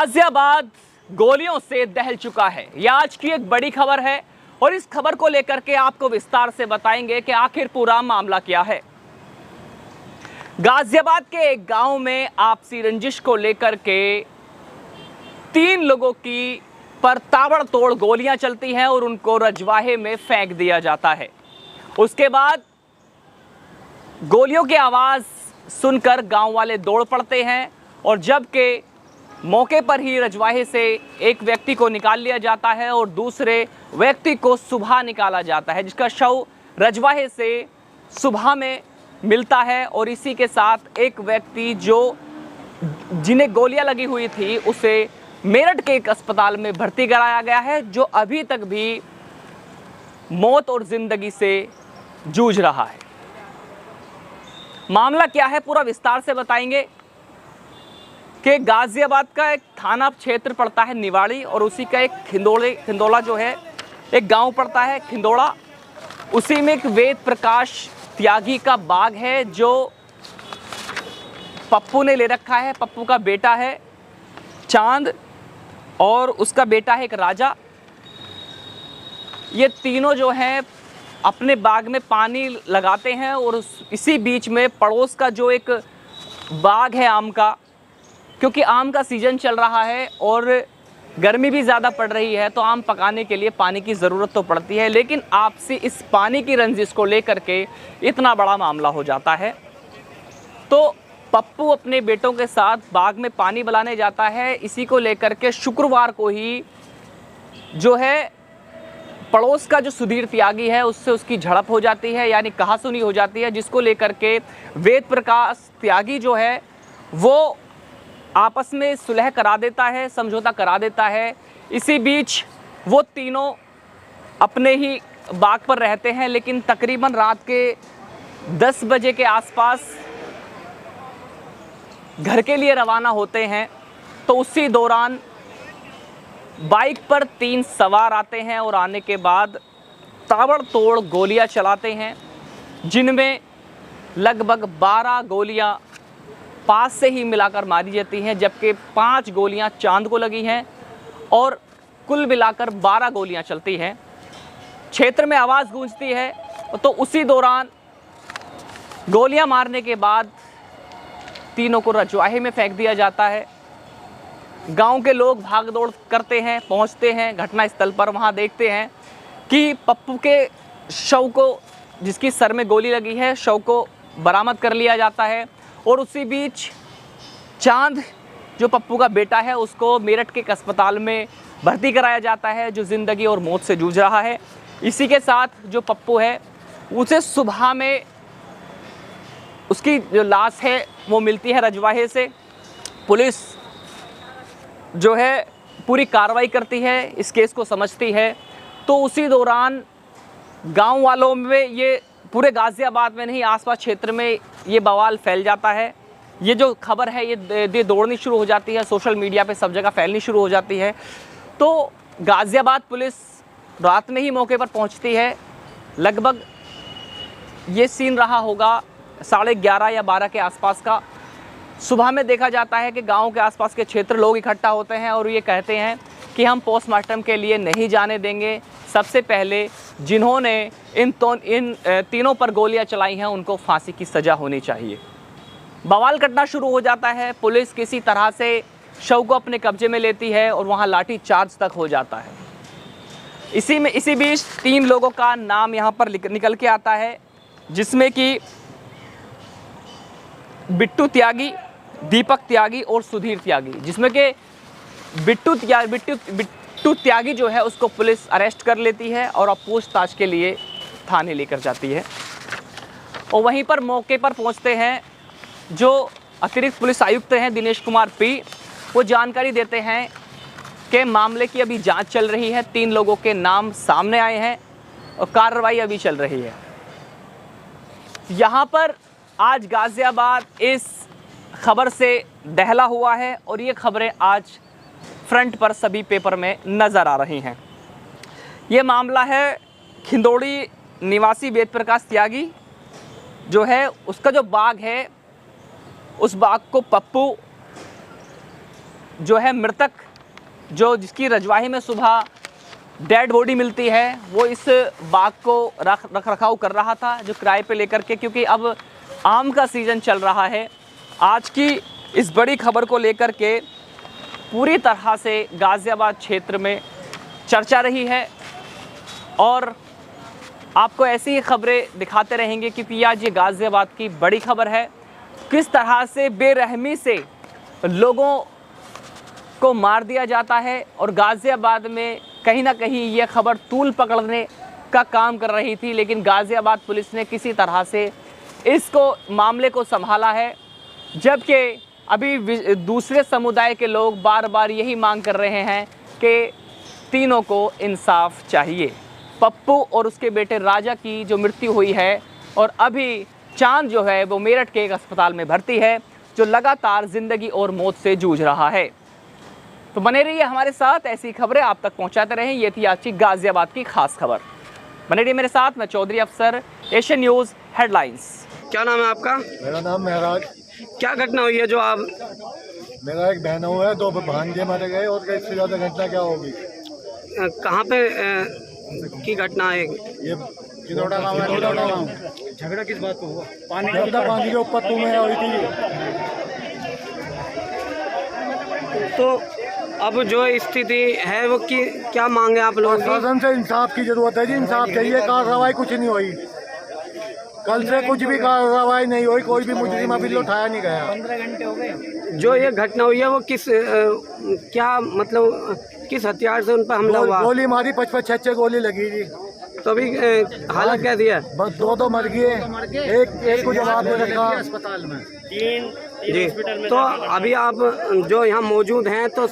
गाजियाबाद गोलियों से दहल चुका है। यह आज की एक बड़ी खबर है और इस खबर को लेकर के आपको विस्तार से बताएंगे कि आखिर पूरा मामला क्या है। गाजियाबाद के एक गांव में आपसी रंजिश को लेकर के 3 लोगों की पर ताबड़तोड़ गोलियां चलती हैं और उनको रजवाहे में फेंक दिया जाता है। उसके बाद गोलियों की आवाज सुनकर गांव वाले दौड़ पड़ते हैं और जबकि मौके पर ही रजवाहे से एक व्यक्ति को निकाल लिया जाता है और दूसरे व्यक्ति को सुबह निकाला जाता है, जिसका शव रजवाहे से सुबह में मिलता है। और इसी के साथ एक व्यक्ति जिन्हें गोलियां लगी हुई थी उसे मेरठ के एक अस्पताल में भर्ती कराया गया है, जो अभी तक भी मौत और जिंदगी से जूझ रहा है। मामला क्या है पूरा विस्तार से बताएंगे कि गाजियाबाद का एक थाना क्षेत्र पड़ता है निवाड़ी और उसी का एक खिंदोला जो है एक गांव पड़ता है खिंदोड़ा। उसी में एक वेद प्रकाश त्यागी का बाग है जो पप्पू ने ले रखा है। पप्पू का बेटा है चांद और उसका बेटा है एक राजा। ये तीनों जो हैं अपने बाग में पानी लगाते हैं और इसी बीच में पड़ोस का जो एक बाग है आम का, क्योंकि आम का सीज़न चल रहा है और गर्मी भी ज़्यादा पड़ रही है तो आम पकाने के लिए पानी की ज़रूरत तो पड़ती है, लेकिन आपसी इस पानी की रंजिश को लेकर के इतना बड़ा मामला हो जाता है। तो पप्पू अपने बेटों के साथ बाग में पानी बलाने जाता है। इसी को लेकर के शुक्रवार को ही जो है पड़ोस का जो सुधीर त्यागी है उससे उसकी झड़प हो जाती है, यानी कहासुनी हो जाती है, जिसको लेकर के वेद प्रकाश त्यागी जो है वो आपस में सुलह करा देता है, समझौता करा देता है। इसी बीच वो तीनों अपने ही बाग पर रहते हैं, लेकिन तकरीबन रात के 10 बजे के आसपास घर के लिए रवाना होते हैं। तो उसी दौरान बाइक पर 3 सवार आते हैं और आने के बाद ताबड़तोड़ गोलियां चलाते हैं, जिनमें लगभग 12 गोलियां पास से ही मिलाकर मारी जाती हैं, जबकि 5 गोलियां चांद को लगी हैं और कुल मिलाकर 12 गोलियां चलती हैं। क्षेत्र में आवाज़ गूंजती है तो उसी दौरान गोलियां मारने के बाद तीनों को रजवाहे में फेंक दिया जाता है। गांव के लोग भाग दौड़ करते हैं, पहुंचते हैं घटनास्थल पर। वहां देखते हैं कि पप्पू के शव को, जिसकी सर में गोली लगी है, शव को बरामद कर लिया जाता है। और उसी बीच चांद जो पप्पू का बेटा है उसको मेरठ के एक अस्पताल में भर्ती कराया जाता है, जो ज़िंदगी और मौत से जूझ रहा है। इसी के साथ जो पप्पू है उसे सुबह में उसकी जो लाश है वो मिलती है रजवाहे से। पुलिस जो है पूरी कार्रवाई करती है, इस केस को समझती है। तो उसी दौरान गांव वालों में, ये पूरे गाजियाबाद में नहीं आसपास क्षेत्र में ये बवाल फैल जाता है। ये जो खबर है ये दौड़नी शुरू हो जाती है, सोशल मीडिया पे सब जगह फैलनी शुरू हो जाती है। तो गाजियाबाद पुलिस रात में ही मौके पर पहुंचती है। लगभग ये सीन रहा होगा 11:30 या 12 के आसपास का। सुबह में देखा जाता है कि गांव के आसपास के क्षेत्र लोग इकट्ठा होते हैं और ये कहते हैं कि हम पोस्टमार्टम के लिए नहीं जाने देंगे। सबसे पहले जिन्होंने इन तीनों पर गोलियां चलाई हैं उनको फांसी की सज़ा होनी चाहिए। बवाल कटना शुरू हो जाता है। पुलिस किसी तरह से शव को अपने कब्जे में लेती है और वहां लाठी चार्ज तक हो जाता है। इसी बीच 3 लोगों का नाम यहां पर निकल के आता है, जिसमें कि बिट्टू त्यागी, दीपक त्यागी और सुधीर त्यागी, जिसमें कि बिट्टू त्यागी जो है उसको पुलिस अरेस्ट कर लेती है और अब पूछताछ के लिए थाने लेकर जाती है। और वहीं पर मौके पर पहुंचते हैं जो अतिरिक्त पुलिस आयुक्त हैं दिनेश कुमार पी। वो जानकारी देते हैं कि मामले की अभी जांच चल रही है, 3 लोगों के नाम सामने आए हैं और कार्रवाई अभी चल रही है। यहाँ पर आज गाजियाबाद इस खबर से दहला हुआ है और ये खबरें आज फ्रंट पर सभी पेपर में नज़र आ रही हैं। ये मामला है खिंदोड़ी निवासी वेद प्रकाश त्यागी जो है, उसका जो बाग है उस बाग को पप्पू जो है मृतक, जो जिसकी रजवाही में सुबह डेड बॉडी मिलती है, वो इस बाग को रख रखाव कर रहा था जो किराए पे लेकर के, क्योंकि अब आम का सीज़न चल रहा है। आज की इस बड़ी खबर को लेकर के पूरी तरह से गाज़ियाबाद क्षेत्र में चर्चा रही है और आपको ऐसी ही खबरें दिखाते रहेंगे, क्योंकि आज ये गाज़ियाबाद की बड़ी खबर है। किस तरह से बेरहमी से लोगों को मार दिया जाता है और गाज़ियाबाद में कहीं ना कहीं ये खबर तूल पकड़ने का काम कर रही थी, लेकिन गाज़ियाबाद पुलिस ने किसी तरह से इसको मामले को संभाला है। जबकि अभी दूसरे समुदाय के लोग बार बार यही मांग कर रहे हैं कि तीनों को इंसाफ चाहिए। पप्पू और उसके बेटे राजा की जो मृत्यु हुई है और अभी चांद जो है वो मेरठ के एक अस्पताल में भर्ती है, जो लगातार ज़िंदगी और मौत से जूझ रहा है। तो बने रहिए हमारे साथ, ऐसी खबरें आप तक पहुंचाते रहें। ये थी आज की गाज़ियाबाद की खास खबर। बने रहिए मेरे साथ, मैं चौधरी अफसर, एशियन न्यूज़ हेडलाइंस। क्या नाम है आपका? मेरा नाम महराज। क्या घटना हुई है जो आप? मेरा एक बहन हुआ है, 2 भांजे मारे गए और इससे ज़्यादा घटना क्या होगी? कहाँ पे की घटना है? ये किनौड़ा गाँव। झगड़ा किस बात को हुआ? पानी के ऊपर तुम्हें हुई थी। तो अब जो स्थिति है वो क्या मांगे आप लोग? शासन से इंसाफ की जरूरत है जी, इंसाफ चाहिए। कार्रवाई कुछ नहीं हुई, कल से कुछ भी कार्रवाई नहीं हुई, कोई भी मुजरिम अभी उठाया नहीं गया। 15 घंटे हो गए। जो ये घटना हुई है वो क्या मतलब किस हथियार से उन पर हमला हुआ? गोली मारी, 5-6 गोली लगी जी। तो अभी हालत कैसी है? बस 2 मर गए, एक को जवाब दे रखा अस्पताल में। जी, तो अभी आप जो यहाँ मौजूद हैं तो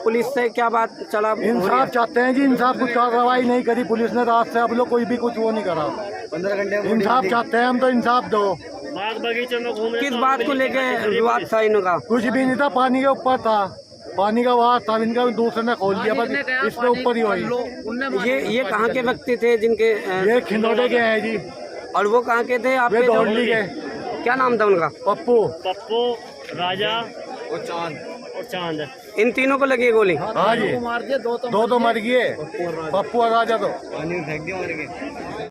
पुलिस से क्या बात चला? इंसाफ चाहते हैं जी, इंसाफ कुछ कार्रवाई नहीं करी पुलिस ने रात से, अब लोग कोई भी कुछ वो नहीं करा। 15 घंटे इंसाफ चाहते हैं हम, तो इंसाफ दो। बाग बगीचे में घूम, किस बात को लेके विवाद था इनका? कुछ भी नहीं था, पानी के ऊपर था, पानी का वार था इनका, दूसरे ने खोल दिया, बस इसके ऊपर ही हुई। ये कहाँ के व्यक्ति थे जिनके? ये खिंदौड़े के हैं जी। और वो कहाँ के थे आपके? दौड़ली के। क्या नाम था उनका? पप्पू, राजा और चांद। इन तीनों को लगी गोली? हाँ जी, मार दिए, 2 तो मर गए, पप्पू और राजा तो पानी में फेंक दिया, मर गए।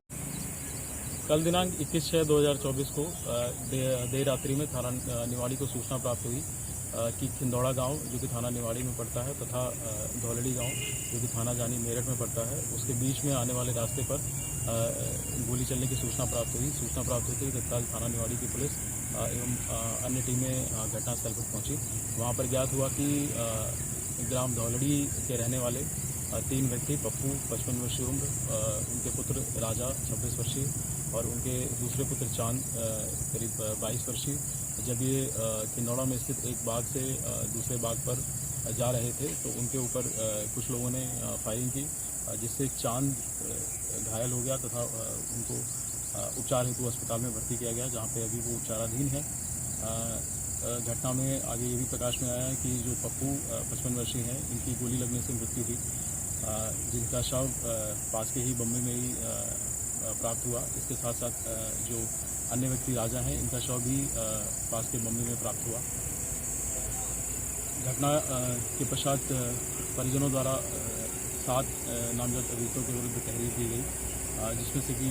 कल दिनांक 21/6/2024 को देर रात्रि में थाना निवाड़ी को सूचना प्राप्त हुई कि खिंदौड़ा गांव जो कि थाना निवाड़ी में पड़ता है तथा धौलड़ी गांव जो कि थाना जानी मेरठ में पड़ता है, उसके बीच में आने वाले रास्ते पर गोली चलने की सूचना प्राप्त हुई। सूचना प्राप्त होते ही तत्काल थाना निवाड़ी की पुलिस एवं अन्य टीमें घटनास्थल पर पहुंची। वहां पर ज्ञात हुआ कि ग्राम धौलड़ी के रहने वाले 3 व्यक्ति, पप्पू 55 वर्षीय उम्र, उनके पुत्र राजा 26 वर्षीय और उनके दूसरे पुत्र चांद करीब 22 वर्षीय, जब ये खिंदौड़ा में स्थित एक बाग से दूसरे बाग पर जा रहे थे तो उनके ऊपर कुछ लोगों ने फायरिंग की, जिससे चांद घायल हो गया तथा उनको उपचार हेतु अस्पताल में भर्ती किया गया, जहां पे अभी वो उपचाराधीन है। घटना में आगे ये भी प्रकाश में आया है कि जो पप्पू 55 वर्षीय हैं, इनकी गोली लगने से मृत्यु हुई, जिनका शव पास के ही बम्बे में ही प्राप्त हुआ। इसके साथ साथ जो अन्य व्यक्ति राजा हैं, इनका शव भी पास के बम्बे में प्राप्त हुआ। घटना के पश्चात परिजनों द्वारा 7 नामजद अभियुक्तों के विरुद्ध तहरीर दी गई, जिसमें से कि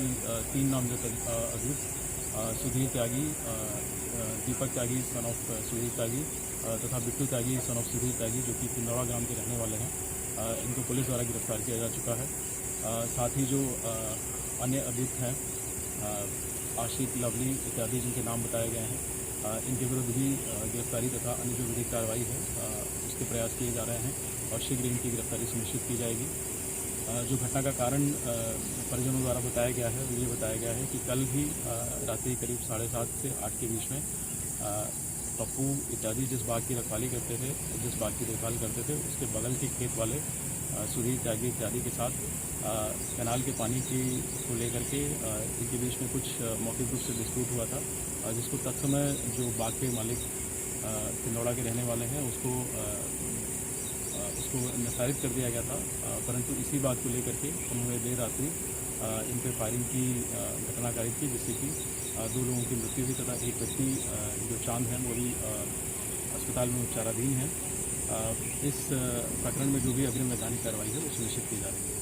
3 नामजद अभियुक्त सुधीर त्यागी, दीपक त्यागी सन ऑफ सुधीर त्यागी तथा बिट्टू त्यागी सन ऑफ सुधीर त्यागी, जो कि खिंदौड़ा ग्राम के रहने वाले हैं, इनको पुलिस द्वारा गिरफ्तार किया जा चुका है। साथ ही जो अन्य अभियुक्त हैं आशिक, लवली इत्यादि जिनके नाम बताए गए हैं, इनके विरुद्ध भी गिरफ्तारी तथा अन्य जो विधिक कार्रवाई है उसके प्रयास किए जा रहे हैं और शीघ्र इनकी गिरफ्तारी सुनिश्चित की जाएगी। जो घटना का कारण परिजनों द्वारा बताया गया है वो ये बताया गया है कि कल ही रात्रि करीब 7:30 से 8 के बीच में पप्पू इत्यादि जिस बाग की रखवाली करते थे, जिस बाग की देखभाल करते थे, उसके बगल के खेत वाले सुधीर त्यागी इत्यादि के साथ कैनाल के पानी की को लेकर के इनके बीच में कुछ मौखिक रूप से डिस्प्यूट हुआ था, जिसको तत्समय जो बाग के मालिक खिंदौड़ा के रहने वाले हैं उसको निस्तारित कर दिया गया था। परंतु इसी बात को लेकर के उन्होंने देर रात्रि इन पर फायरिंग की घटना कारित की, जिससे कि 2 लोगों की मृत्यु हुई तथा एक व्यक्ति जो चांद हैं वो भी अस्पताल में उपचाराधीन है। इस प्रकरण में जो भी अग्रिम वैधानिक कार्रवाई है वो सुनिश्चित की जा रही है।